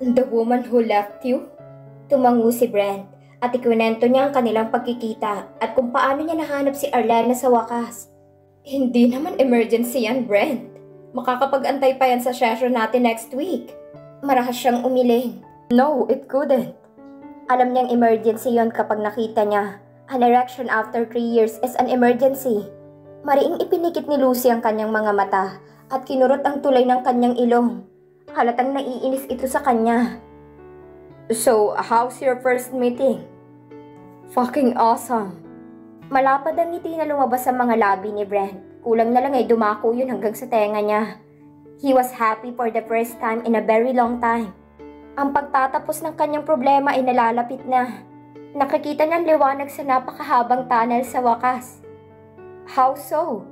The woman who left you? Tumango si Brent at ikwento niya ang kanilang pagkikita at kung paano niya nahanap si Arlena sa wakas. Hindi naman emergency yan, Brent. Makakapag-antay pa yan sa session natin next week. Marahas siyang umiling. No, it couldn't. Alam niyang emergency yon kapag nakita niya. An erection after 3 years is an emergency. Mariing ipinikit ni Lucy ang kanyang mga mata at kinurot ang tulay ng kanyang ilong. Halatang naiinis ito sa kanya. So, how's your first meeting? Fucking awesome. Malapad ang ngiti na lumabas sa mga labi ni Brent. Kulang na lang ay dumako yun hanggang sa tenga niya. He was happy for the first time in a very long time. Ang pagtatapos ng kanyang problema ay nalalapit na. Nakikita niyang liwanag sa napakahabang tunnel sa wakas. How so?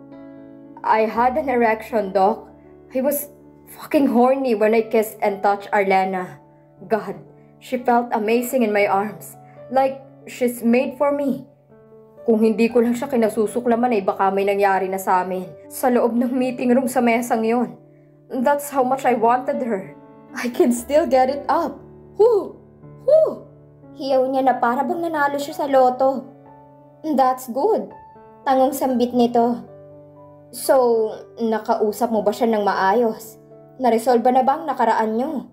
I had an erection, Doc. I was fucking horny when I kissed and touched Arlena. God, she felt amazing in my arms. Like she's made for me. Kung hindi ko lang siya kinasusuklaman ay baka may nangyari na sa amin. Sa loob ng meeting room sa mesang yon. That's how much I wanted her. I can still get it up. Whoo! Whoo! Hiyaw niya na para bang nanalo siya sa loto. That's good. Tangong sambit nito. So, nakausap mo ba siya ng maayos? Naresolba na ba ang nakaraan niyo?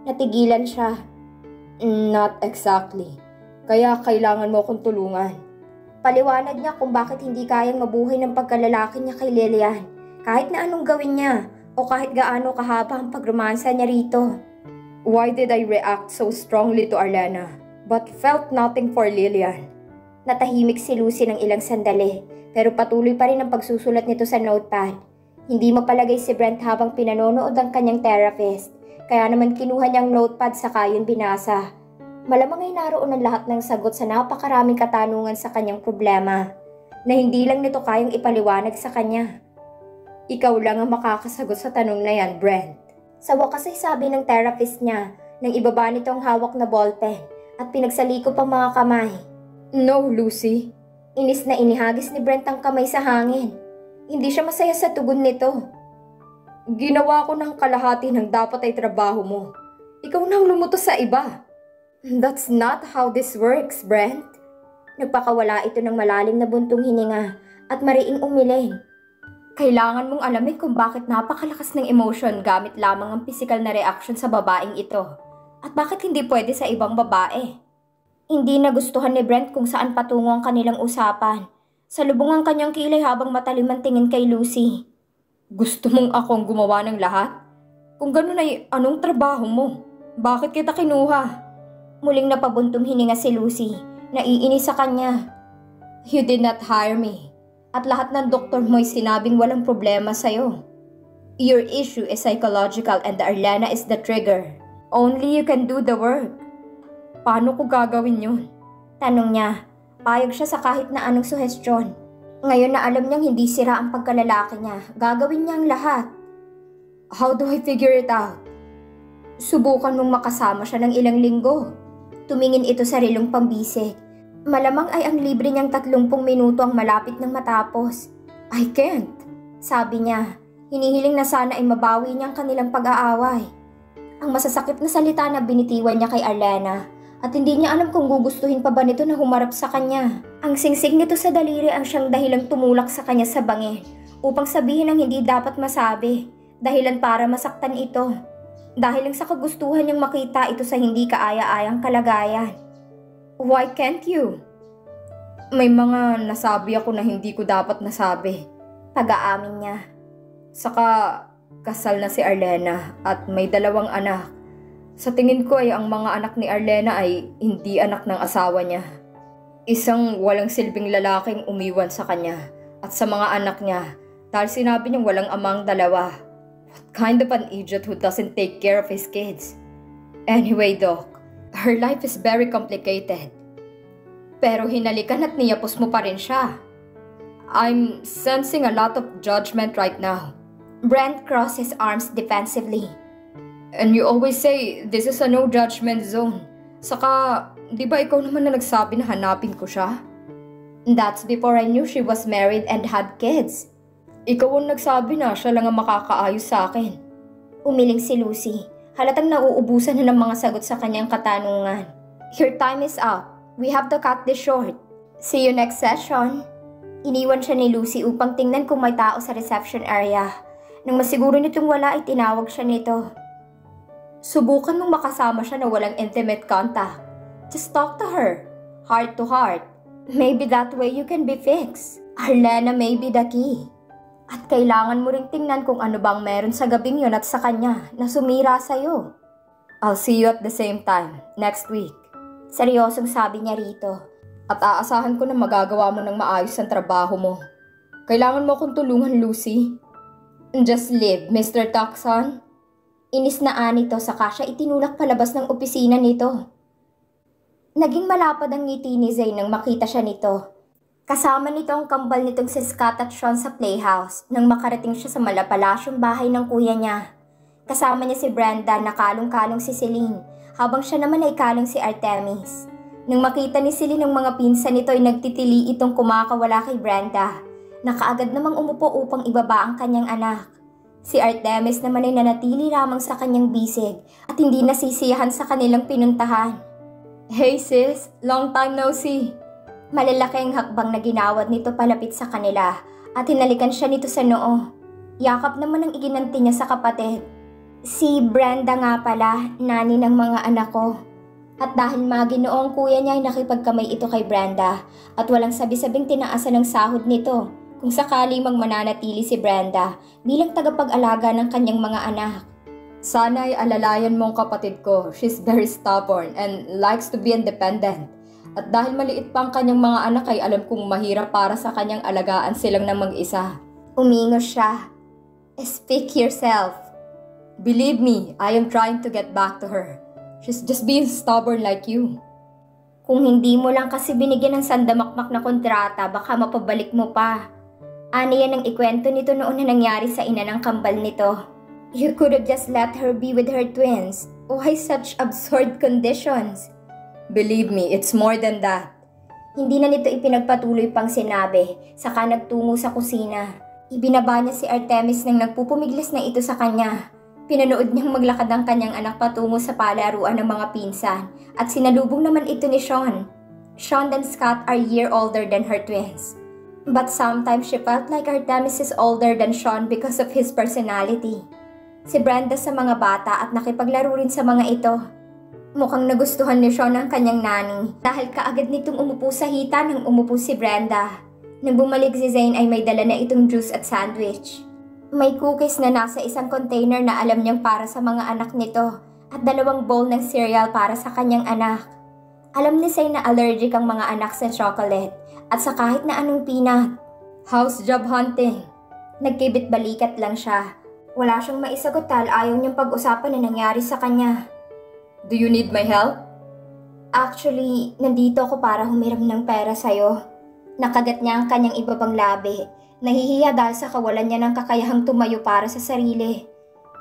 Natigilan siya. Not exactly. Kaya kailangan mo akong tulungan. Paliwanag niya kung bakit hindi kayang mabuhay ng pagkalalaki niya kay Lilian. Kahit na anong gawin niya o kahit gaano kahaba ang pagromansa niya rito. Why did I react so strongly to Arlena but felt nothing for Lilian? Natahimik si Lucy ng ilang sandali pero patuloy pa rin ang pagsusulat nito sa notepad. Hindi mapalagay si Brent habang pinanonood ang kanyang therapist. Kaya naman kinuha niyang notepad saka yun binasa. Malamang ay naroon ang lahat ng sagot sa napakaraming katanungan sa kanyang problema na hindi lang nito kayang ipaliwanag sa kanya. Ikaw lang ang makakasagot sa tanong na yan, Brent. Sa wakas ay sabi ng therapist niya nang ibaba nito ang hawak na ballpen at pinagsalikop ang mga kamay. No, Lucy. Inis na inihagis ni Brent ang kamay sa hangin. Hindi siya masaya sa tugon nito. Ginawa ko ng kalahati ng dapat ay trabaho mo. Ikaw nang lumutos sa iba. That's not how this works, Brent. Nagpakawala ito ng malalim na buntong hininga at mariing umiling. Kailangan mong alamin kung bakit napakalakas ng emotion gamit lamang ang physical na reaction sa babaeng ito. At bakit hindi pwede sa ibang babae? Hindi nagustuhan ni Brent kung saan patungo ang kanilang usapan. Salubong ang kanyang kilay habang matalim ang tingin kay Lucy. Gusto mong akong gumawa ng lahat? Kung ganun ay anong trabaho mo? Bakit kita kinuha? Muling napabuntong hininga si Lucy, naiinis sa kanya. You did not hire me. At lahat ng doktor mo ay sinabing walang problema sa'yo. Your issue is psychological and Arlena is the trigger. Only you can do the work. Paano ko gagawin yun? Tanong niya. Payag siya sa kahit na anong suhestyon. Ngayon na alam niyang hindi sira ang pagkalalaki niya, gagawin niya ang lahat. How do I figure it out? Subukan mong makasama siya ng ilang linggo. Tumingin ito sa relong pambisik. Malamang ay ang libre niyang 30 minuto ang malapit ng matapos. I can't, sabi niya. Hinihiling na sana ay mabawi niya ang kanilang pag-aaway. Ang masasakit na salita na binitiwan niya kay Arlena at hindi niya alam kung gugustuhin pa ba nito na humarap sa kanya. Ang singsing nito sa daliri ang siyang dahilang tumulak sa kanya sa bangin upang sabihin ang hindi dapat masabi, dahilan para masaktan ito. Dahil lang sa kagustuhan niyang makita ito sa hindi kaaya-ayang kalagayan. Why can't you? May mga nasabi ako na hindi ko dapat nasabi. Pag-aamin niya. Saka kasal na si Arlena at may 2 anak. Sa tingin ko ay ang mga anak ni Arlena ay hindi anak ng asawa niya. Isang walang silbing lalaking umiwan sa kanya at sa mga anak niya dahil sinabi niyang walang amang 2. What kind of an idiot who doesn't take care of his kids? Anyway, Doc, her life is very complicated. Pero hinalikan at niyapos mo pa rin siya. I'm sensing a lot of judgment right now. Brent crossed his arms defensively. And you always say this is a no judgment zone. Saka, di ba ikaw naman na nagsabi na hanapin ko siya? That's before I knew she was married and had kids. Ikaw ang nagsabi na siya lang ang makakaayos sa akin. Umiling si Lucy. Halatang nauubusan na ng mga sagot sa kanyang katanungan. Your time is up. We have to cut this short. See you next session. Iniwan siya ni Lucy upang tingnan kung may tao sa reception area. Nang masiguro nitong wala ay tinawag siya nito. Subukan mong makasama siya na walang intimate contact. Just talk to her, heart to heart. Maybe that way you can be fixed. Arlena may be the key. At kailangan mo ring tingnan kung ano bang meron sa gabing yun at sa kanya na sumira sa'yo. I'll see you at the same time, next week. Seryosong sabi niya rito. At aasahan ko na magagawa mo ng maayos ang trabaho mo. Kailangan mo akong tulungan, Lucy. Just leave, Mr. Tucson. Inis na anito saka siya itinulak palabas ng opisina nito. Naging malapad ang ngiti ni Zane nang makita siya nito. Kasama nito ang kambal nitong si Scott at Sean sa playhouse nang makarating siya sa malapalasyong bahay ng kuya niya. Kasama niya si Brenda na kalong-kalong si Celine, habang siya naman ay kalong si Artemis. Nang makita ni Celine ang mga pinsan nito ay nagtitili itong kumakawala kay Brenda, na kaagad namang umupo upang ibaba ang kanyang anak. Si Artemis naman ay nanatili lamang sa kanyang bisig at hindi nasisiyahan sa kanilang pinuntahan. Hey sis, long time no see. Malalaki ang hakbang na ginawad nito palapit sa kanila at hinalikan siya nito sa noo. Yakap naman ang iginanti niya sa kapatid. Si Brenda nga pala, nani ng mga anak ko. At dahil Maginoo ang kuya niya ay nakipagkamay ito kay Brenda at walang sabi-sabing tinaasan ng sahod nito kung sakali mang mananatili si Brenda bilang tagapag-alaga ng kanyang mga anak. Sana ay alalayan mong kapatid ko. She's very stubborn and likes to be independent. At dahil maliit pa ang kanyang mga anak ay alam kong mahirap para sa kanyang alagaan silang ng mag-isa. Umingos siya. Speak yourself. Believe me, I am trying to get back to her. She's just being stubborn like you. Kung hindi mo lang kasi binigyan ng sandamakmak na kontrata, baka mapabalik mo pa. Ano yan ang ikwento nito noon na nangyari sa ina ng kambal nito. You could have just let her be with her twins. Why such absurd conditions? Believe me, it's more than that. Hindi na nito ipinagpatuloy pang sinabi, saka nagtungo sa kusina. Ibinaba niya si Artemis nang nagpupumiglas na ito sa kanya. Pinanood niyang maglakad ang kanyang anak patungo sa palaruan ng mga pinsan at sinalubong naman ito ni Sean. Sean and Scott are a year older than her twins. But sometimes she felt like Artemis is older than Sean because of his personality. Si Brenda sa mga bata at nakipaglaro rin sa mga ito. Mukhang nagustuhan ni Sean ang kanyang nani dahil kaagad nitong umupo sa hita nang umupo si Brenda. Nang bumalik si Zane ay may dala na itong juice at sandwich. May cookies na nasa isang container na alam niyang para sa mga anak nito at 2 bowl ng cereal para sa kanyang anak. Alam ni Zane na allergic ang mga anak sa chocolate at sa kahit na anong peanut. House job hunting. Nagkibit balikat lang siya. Wala siyang maisagot dahil ayaw niyang pag-usapan na nangyari sa kanya. Do you need my help? Actually, nandito ako para humiram ng pera sa'yo. Nakagat niya ang kanyang ibabang labi. Nahihiya dahil sa kawalan niya ng kakayahang tumayo para sa sarili.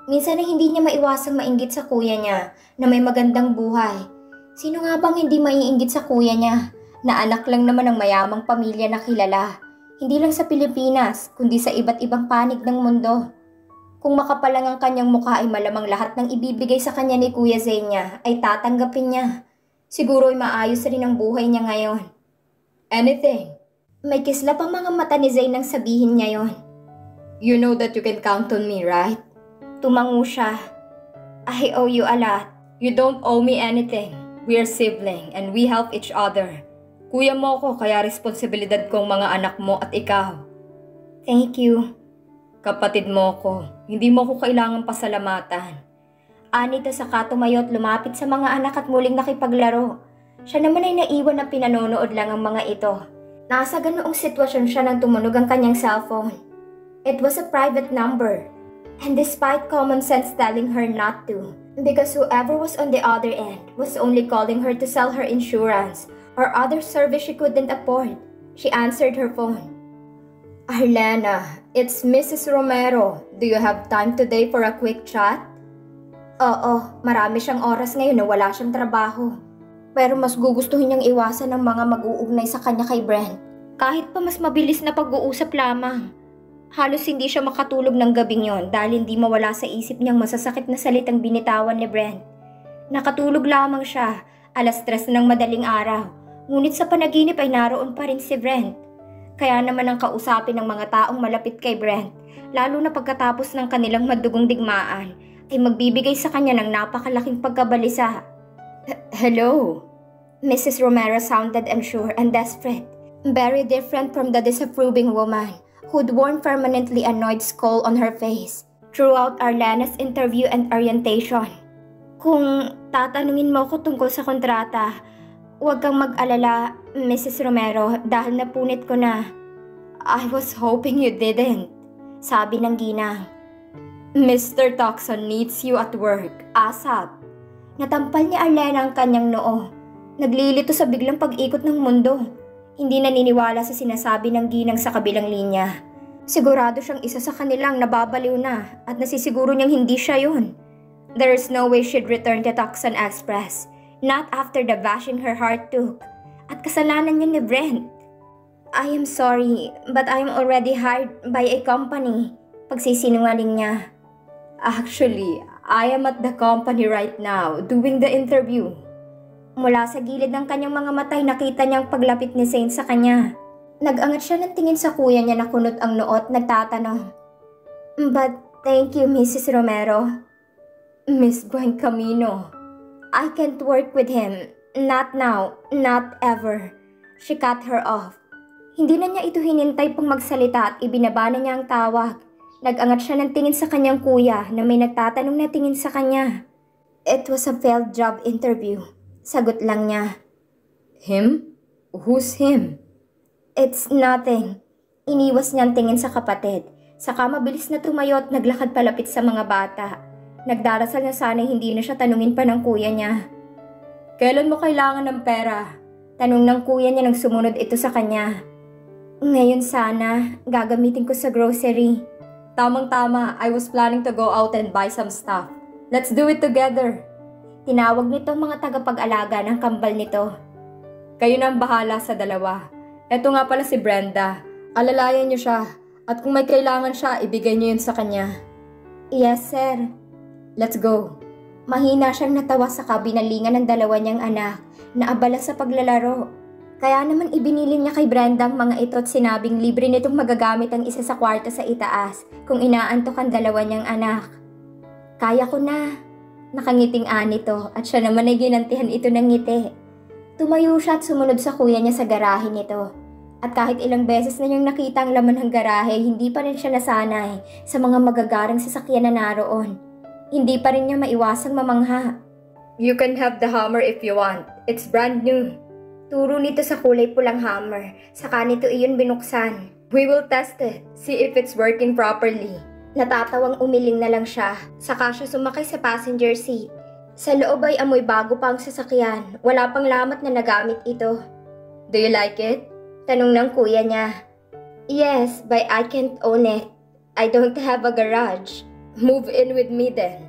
Minsan ay hindi niya maiwasang mainggit sa kuya niya na may magandang buhay. Sino nga bang hindi maiinggit sa kuya niya na anak lang naman ng mayamang pamilya na kilala? Hindi lang sa Pilipinas, kundi sa iba't ibang panig ng mundo. Kung makapal lang ang kanyang mukha ay malamang lahat ng ibibigay sa kanya ni Kuya Zenya ay tatanggapin niya. Siguro ay maayos rin ang buhay niya ngayon. Anything. May kislap ang mga mata ni Zane nang sabihin niya yon. You know that you can count on me, right? Tumango siya. I owe you a lot. You don't owe me anything. We're sibling and we help each other. Kuya mo ko kaya responsibilidad ko ang mga anak mo at ikaw. Thank you. Kapatid mo ko, hindi mo ko kailangang pasalamatan. Anito saka tumayo at lumapit sa mga anak at muling nakipaglaro. Siya naman ay naiwan na pinanonood lang ang mga ito. Nasa ganoong sitwasyon siya nang tumunog ang kanyang cellphone. It was a private number. And despite common sense telling her not to, because whoever was on the other end was only calling her to sell her insurance or other service she couldn't afford, she answered her phone. Arlena, it's Mrs. Romero. Do you have time today for a quick chat? Oo, marami siyang oras ngayon na wala siyang trabaho. Pero mas gugustuhin niyang iwasan ng mga mag-uugnay sa kanya kay Brent. Kahit pa mas mabilis na pag-uusap lamang. Halos hindi siya makatulog ng gabing yon dahil hindi mawala sa isip niyang masasakit na salitang binitawan ni Brent. Nakatulog lamang siya, 3:00 ng madaling araw, ngunit sa panaginip ay naroon pa rin si Brent. Kaya naman ang kausapin ng mga taong malapit kay Brent, lalo na pagkatapos ng kanilang madugong digmaan, ay magbibigay sa kanya ng napakalaking pagkabalisa. Hello? Mrs. Romero sounded unsure and desperate, very different from the disapproving woman who'd worn permanently annoyed scowl on her face throughout Arlena's interview and orientation. Kung tatanungin mo ko tungkol sa kontrata, huwag kang mag-alala, Mrs. Romero, dahil napunit ko na. I was hoping you didn't, sabi ng ginang. Mr. Tucson needs you at work, ASAP. Natampal ni Arlena ang kanyang noo. Naglilito sa biglang pag-ikot ng mundo. Hindi naniniwala sa sinasabi ng ginang sa kabilang linya. Sigurado siyang isa sa kanilang nababaliw na at nasisiguro niyang hindi siya yun. There is no way she'd return to Tucson Express, not after the bashing her heart took. At kasalanan niya ni Brent. I am sorry, but I am already hired by a company. Pagsisinungaling niya. Actually, I am at the company right now doing the interview. Mula sa gilid ng kanyang mga matay, nakita niyang paglapit ni Saint sa kanya. Nag-angat siya ng tingin sa kuya niya na kunot ang noot, nagtatanong. But thank you, Mrs. Romero. Miss Gwen Camino. I can't work with him. Not now, not ever. She cut her off. Hindi na niya ito hinintay pang magsalita at ibinaba na niya ang tawag. Nag-angat siya ng tingin sa kanyang kuya na may nagtatanong na tingin sa kanya. It was a failed job interview. Sagot lang niya. Him? Who's him? It's nothing. Iniwas niyang tingin sa kapatid. Saka mabilis na tumayo at naglakad palapit sa mga bata. Nagdarasal na sana hindi na siya tanungin pa ng kuya niya. Kailan mo kailangan ng pera? Tanong ng kuya niya nang sumunod ito sa kanya. Ngayon sana, gagamitin ko sa grocery. Tamang-tama, I was planning to go out and buy some stuff. Let's do it together. Tinawag nito ang mga tagapag-alaga ng kambal nito. Kayo na ang bahala sa dalawa. Eto nga pala si Brenda. Alalayan niyo siya. At kung may kailangan siya, ibigay niyo yun sa kanya. Yes, sir. Let's go. Mahina siyang natawa sa kabinalingan ng dalawa niyang anak na abala sa paglalaro. Kaya naman ibinilin niya kay Brenda ang mga ito at sinabing libre nitong magagamit ang isa sa kwarto sa itaas kung inaantok ang dalawa niyang anak. Kaya ko na. Nakangiting nito at siya naman ay ginantihan ito ng ngiti. Tumayo siya at sumunod sa kuya niya sa garahe nito. At kahit ilang beses na niyang nakita ang laman ng garahe, hindi pa rin siya nasanay sa mga magagarang sasakyan na naroon. Hindi pa rin niya maiwasang mamangha. You can have the hammer if you want. It's brand new. Turo nito sa kulay pulang hammer. Saka nito iyon binuksan. We will test it. See if it's working properly. Natatawang umiling na lang siya. Saka siya sumakay sa passenger seat. Sa loob ay amoy bago pa ang sasakyan. Wala pang lamat na nagamit ito. Do you like it? Tanong ng kuya niya. Yes, but I can't own it. I don't have a garage. Move in with me then.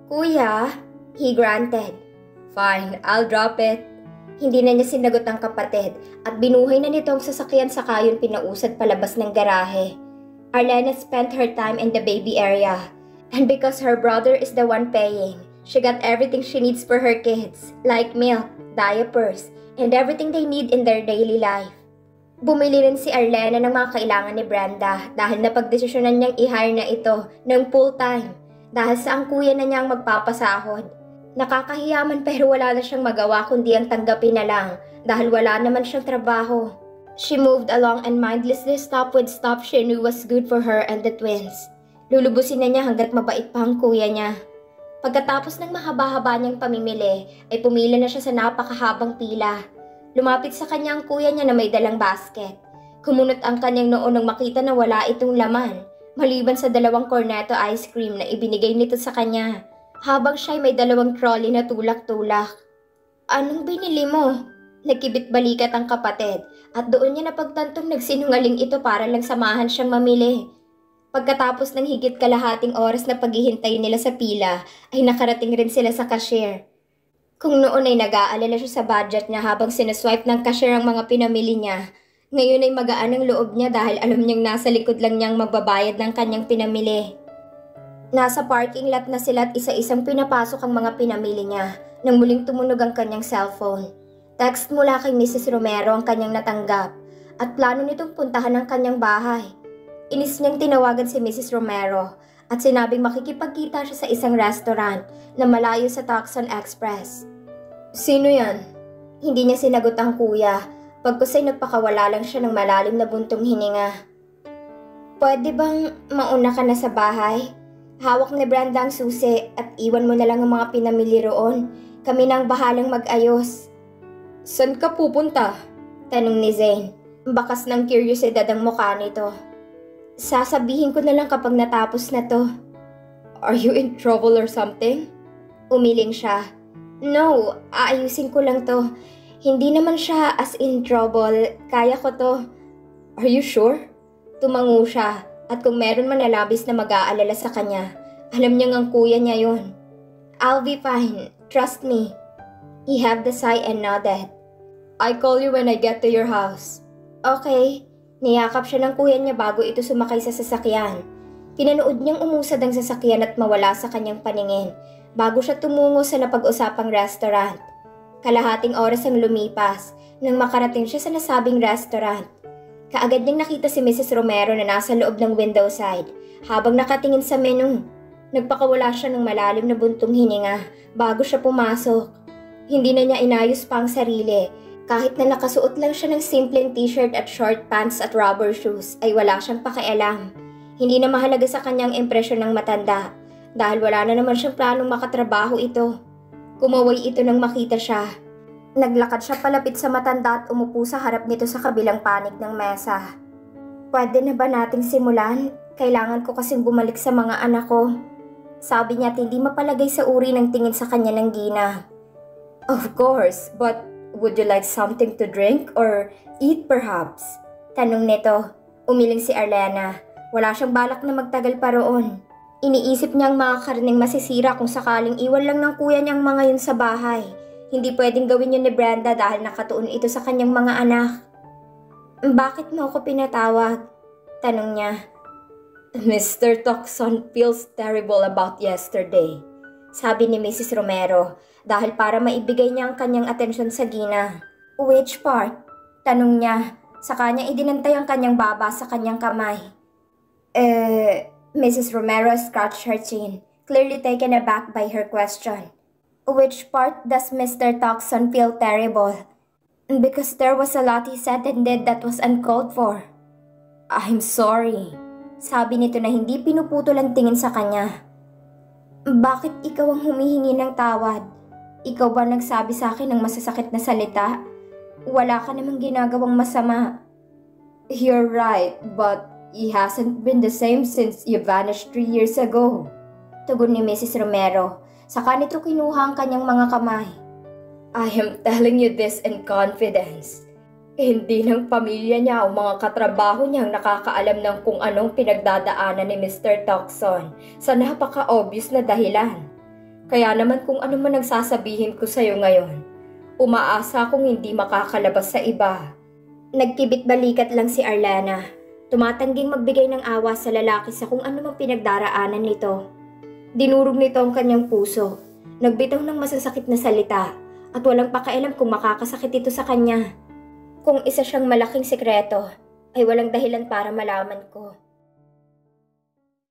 Kuya, he granted. Fine, I'll drop it. Hindi na niya sinagot ang kapatid at binuhay na nito ang sasakyan saka yun pinausad palabas ng garahe. Arlena spent her time in the baby area. And because her brother is the one paying, she got everything she needs for her kids, like milk, diapers, and everything they need in their daily life. Bumili rin si Arlena ng mga kailangan ni Brenda dahil napagdesisyonan niyang i-hire na ito ng full-time dahil sa ang kuya na niyang magpapasahod. Nakakahiyaman pero wala na siyang magawa kundi ang tanggapin na lang dahil wala naman siyang trabaho. She moved along and mindlessly stopped with stuff she knew was good for her and the twins. Lulubusin na niya hanggat mabait pa ang kuya niya. Pagkatapos ng mahaba-haba niyang pamimili, ay pumila na siya sa napakahabang pila. Lumapit sa kanya ang kuya niya na may dalang basket. Kumunot ang kanyang noo nang makita na wala itong laman, maliban sa 2 cornetto ice cream na ibinigay nito sa kanya. Habang siya'y may 2 trolley na tulak-tulak. Anong binili mo? Nagkibit-balikat ang kapatid at doon niya napagtantong nagsinungaling ito para lang samahan siyang mamili. Pagkatapos ng higit kalahating oras na paghihintay nila sa pila, ay nakarating rin sila sa cashier. Kung noon ay nag-aalala siya sa budget niya habang sinaswipe ng cashier ang mga pinamili niya, Ngayon ay magaan ang loob niya dahil alam niyang nasa likod lang niyang magbabayad ng kanyang pinamili. Nasa parking lot na sila at isa-isang pinapasok ang mga pinamili niya nang muling tumunog ang kanyang cellphone. Text mula kay Mrs. Romero ang kanyang natanggap at plano nitong puntahan ang kanyang bahay. Inis niyang tinawagan si Mrs. Romero at sinabing makikipagkita siya sa isang restaurant na malayo sa Tucson Express. Sino yan? Hindi niya sinagot ang kuya, pagkusay nagpakawala lang siya ng malalim na buntong hininga. Pwede bang mauna ka na sa bahay? Hawak ni Brenda ang susi at iwan mo na lang ang mga pinamili roon. Kami na ang bahalang mag-ayos. Saan ka pupunta? Tanong ni Zane. Bakas ng kuryosidad ang mukha nito. Sasabihin ko na lang kapag natapos na to. Are you in trouble or something? Umiling siya. No, aayusin ko lang to. Hindi naman siya as in trouble. Kaya ko to. Are you sure? Tumango siya at kung meron man na labis na mag-aalala sa kanya, alam niyang ang kuya niya yun. I'll be fine. Trust me. He heaved a sigh and nodded. I call you when I get to your house. Okay. Niyakap siya ng kuya niya bago ito sumakay sa sasakyan. Pinanood niyang umusad ang sasakyan at mawala sa kanyang paningin bago siya tumungo sa napag-usapang restaurant. Kalahating oras ang lumipas nang makarating siya sa nasabing restaurant. Kaagad niyang nakita si Mrs. Romero na nasa loob ng window side habang nakatingin sa menu. Nagpakawala siya ng malalim na buntong hininga bago siya pumasok. Hindi na niya inayos pa ang sarili. Kahit na nakasuot lang siya ng simpleng t-shirt at short pants at rubber shoes ay wala siyang pakialam. Hindi na mahalaga sa kanyang impresyon ng matanda dahil wala na naman siyang planong makatrabaho ito. Kumaway ito nang makita siya. Naglakad siya palapit sa matanda at umupo sa harap nito sa kabilang panig ng mesa. Pwede na ba nating simulan? Kailangan ko kasing bumalik sa mga anak ko. Sabi niya at hindi mapalagay sa uri ng tingin sa kanya ng Gina. Of course, but would you like something to drink or eat perhaps? Tanong nito. Umiling si Arlena. Wala siyang balak na magtagal pa roon. Iniisip niya ang mga karneng masisira kung sakaling iwan lang ng kuya niyang mga yun sa bahay. Hindi pwedeng gawin yun ni Brenda dahil nakatuon ito sa kanyang mga anak. Bakit mo ako pinatawag? Tanong niya. Mr. Tucson feels terrible about yesterday, sabi ni Mrs. Romero dahil para maibigay niya ang kanyang atensyon sa Gina. Which part? Tanong niya. Sa kanya idinantay ang kanyang baba sa kanyang kamay. Mrs. Romero scratched her chin, clearly taken aback by her question. Which part does Mr. Tucson feel terrible? Because there was a lot he said and did that was uncalled for. I'm sorry, sabi nito na hindi pinuputol ang tingin sa kanya. Bakit ikaw ang humihingi ng tawad? Ikaw ba nagsabi sa akin ng masasakit na salita? Wala ka namang ginagawang masama. You're right, but he hasn't been the same since you vanished 3 years ago. Tugon ni Mrs. Romero. Saka nito kinuha ang kanyang mga kamay. I am telling you this in confidence. Hindi ng pamilya niya o mga katrabaho niya ang nakakaalam ng kung anong pinagdadaanan ni Mr. Tucson sa napaka-obvious na dahilan. Kaya naman kung ano man ang sasabihin ko sa'yo ngayon, umaasa akong hindi makakalabas sa iba. Nagkibit balikat lang si Arlena. Tumatangging magbigay ng awa sa lalaki sa kung ano mang pinagdaraanan nito. Dinurog nito ang kanyang puso. Nagbitaw ng masasakit na salita at walang pakialam kung makakasakit ito sa kanya. Kung isa siyang malaking sekreto, ay walang dahilan para malaman ko.